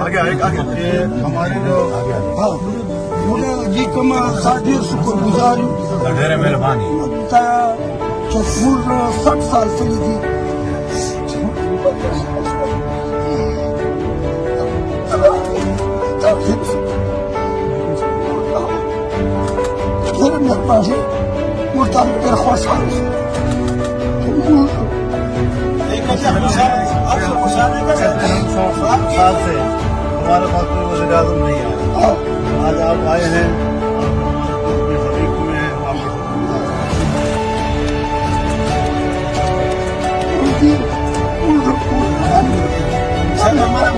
ये हमारे जो हाँ मुझे जी कमा साढ़े शुक्रगुजार ढेर मेहरबानी पूर्ण 60 साल चली थी फिर मेरे पास मुताबिक खुश साल से हमारे पास कोई वज़ीर आज़म नहीं आया। आज आप आए हैं, सभी हुए हैं, हमारा